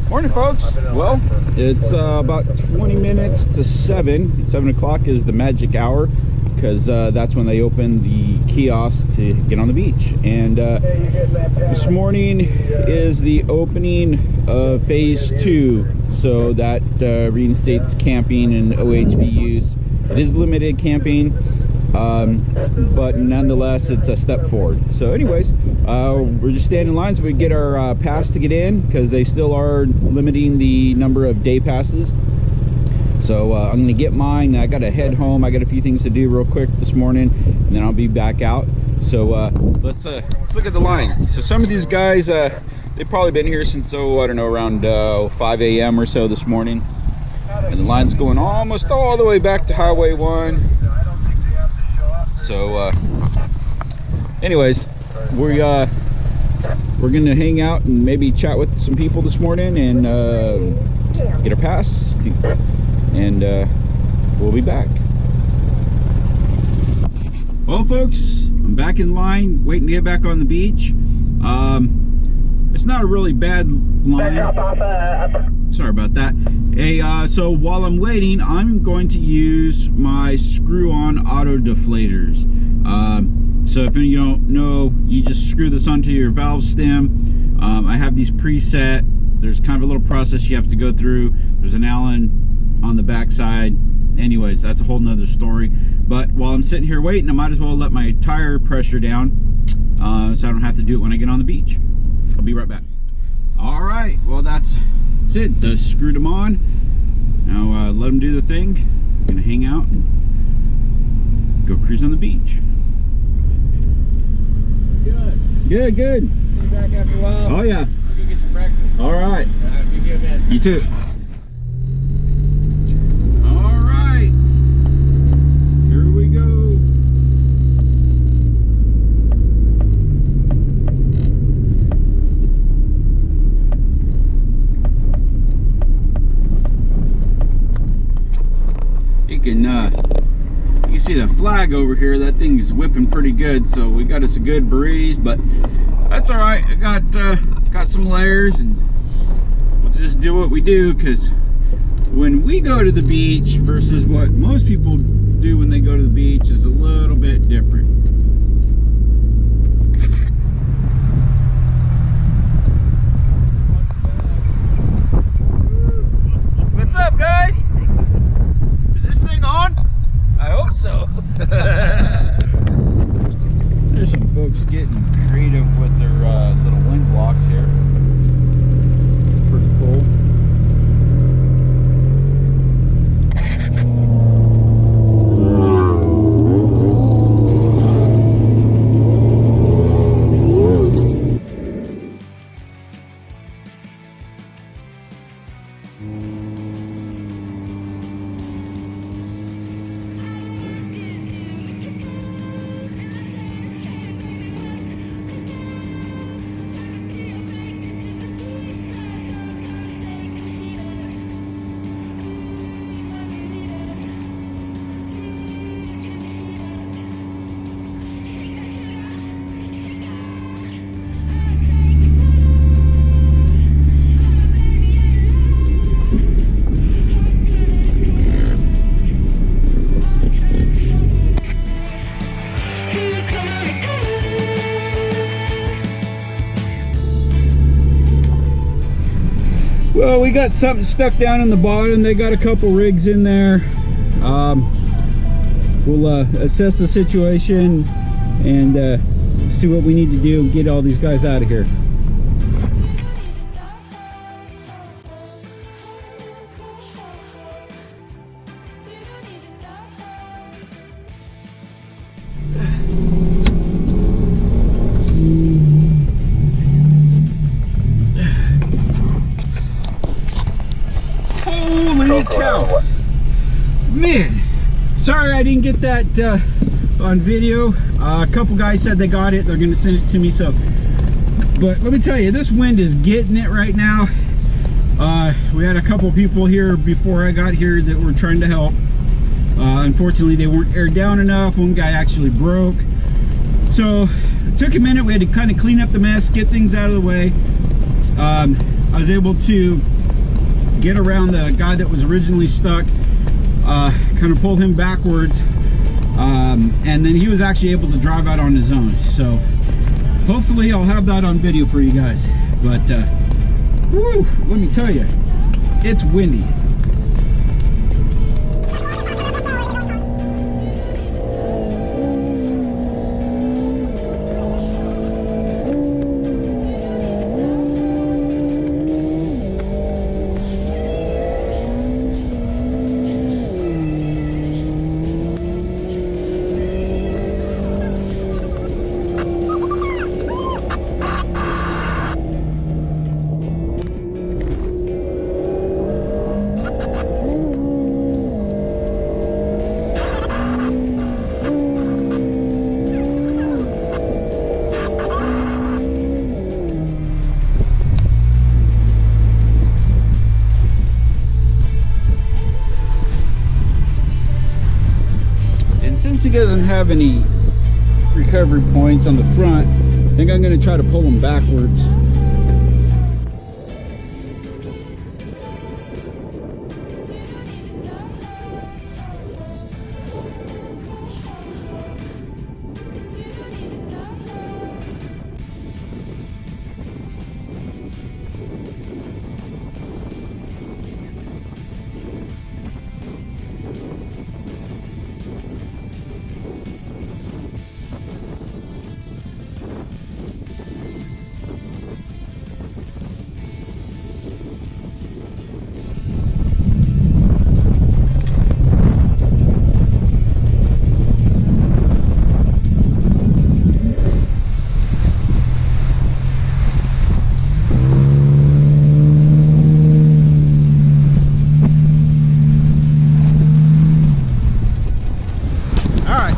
Morning, folks. Well, it's about 20 minutes to 7. 7 o'clock is the magic hour because that's when they open the kiosk to get on the beach. And this morning is the opening of phase 2, so that reinstates camping and OHV use. It is limited camping, but nonetheless it's a step forward. So anyways, we're just standing in line so we can get our pass to get in, because they still are limiting the number of day passes. So I'm gonna get mine. I gotta head home. I got a few things to do real quick this morning, and then I'll be back out. So let's look at the line. So some of these guys, they've probably been here since, I don't know, around 5 a.m. or so this morning, and the line's going almost all the way back to Highway 1. So anyways, we're gonna hang out and maybe chat with some people this morning and get a pass, and we'll be back. Well, folks, I'm back in line waiting to get back on the beach. It's not a really bad line. Sorry about that. Hey, so while I'm waiting, I'm going to use my screw-on auto deflators. So if you don't know, you just screw this onto your valve stem. I have these preset. There's kind of a little process you have to go through. There's an Allen on the back side. Anyways, that's a whole nother story. But while I'm sitting here waiting, I might as well let my tire pressure down, so I don't have to do it when I get on the beach. I'll be right back. All right, well, that's it. Just screwed them on. Now let them do the thing. I'm gonna hang out, go cruise on the beach. Good. Good. See you back after a while. Oh yeah. I'll go get some breakfast. All right. Be good, man. You too. All right. Here we go. You can see the flag over here. That thing's whipping pretty good, so we got us a good breeze, but that's all right. I got some layers, and we'll just do what we do, because when we go to the beach versus what most people do when they go to the beach is a little bit different. What's up, guys? Is this thing on? I hope so. There's some folks getting creative with their little wind blocks here. Pretty cool. Well, we got something stuck down in the bottom. They got a couple rigs in there. We'll assess the situation and see what we need to do and get all these guys out of here. Holy cow! Man, sorry I didn't get that on video. A couple guys said they got it. They're going to send it to me. So, but let me tell you, this wind is getting it right now. We had a couple people here before I got here that were trying to help. Unfortunately, they weren't aired down enough. One guy actually broke. So it took a minute. We had to kind of clean up the mess, get things out of the way. I was able to get around the guy that was originally stuck, kind of pull him backwards, and then he was actually able to drive out on his own. So hopefully I'll have that on video for you guys. But woo, let me tell you, it's windy. Since he doesn't have any recovery points on the front, I think I'm going to try to pull him backwards.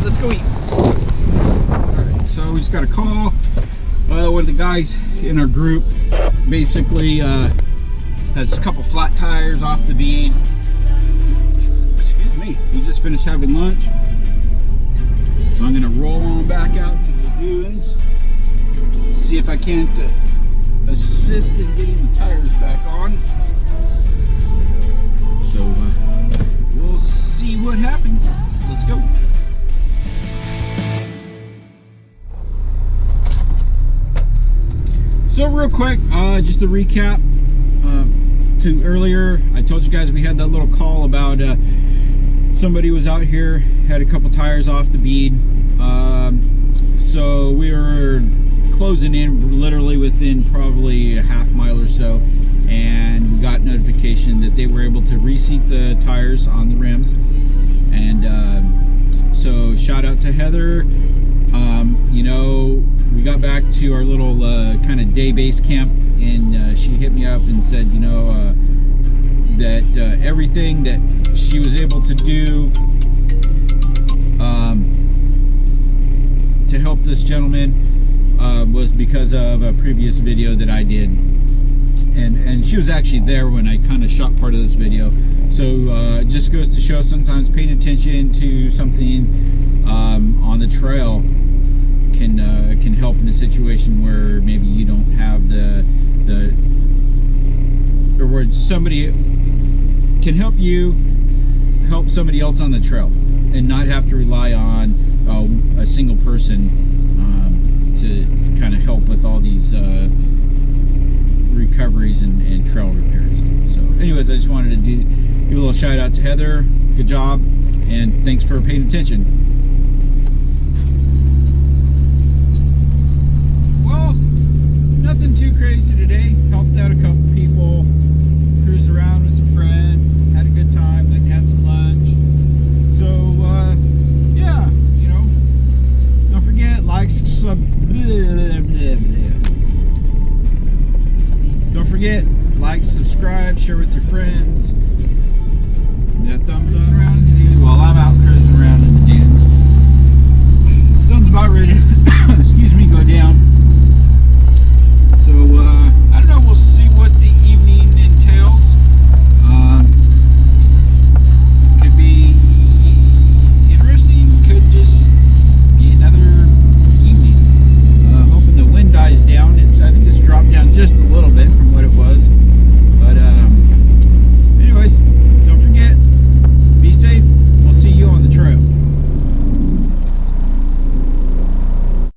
Let's go eat. Alright, so we just got a call. One of the guys in our group basically has a couple flat tires off the bead. Excuse me. He just finished having lunch. So I'm going to roll on back out to the dunes. See if I can't assist in getting the tires back on. So we'll see what happens. Let's go. So real quick, just to recap to earlier, I told you guys we had that little call about somebody was out here, had a couple tires off the bead. So we were closing in literally within probably a half mile or so, and we got notification that they were able to reseat the tires on the rims. And so shout out to Heather. You know, we got back to our little kind of day base camp, and she hit me up and said, you know, that everything that she was able to do to help this gentleman was because of a previous video that I did, and she was actually there when I kind of shot part of this video. So it just goes to show sometimes paying attention to something on the trail can help in a situation where maybe you don't have or where somebody can help you help somebody else on the trail and not have to rely on a single person to kind of help with all these recoveries and trail repairs. So anyways, I just wanted to give a little shout out to Heather. Good job, and thanks for paying attention. Nothing too crazy today. Helped out a couple people, cruised around with some friends, had a good time, went and had some lunch. So yeah, you know, don't forget, don't forget, like, subscribe, share with your friends. Give that thumbs up around in the dunes while I'm out cruising around in the dunes. Sun's about ready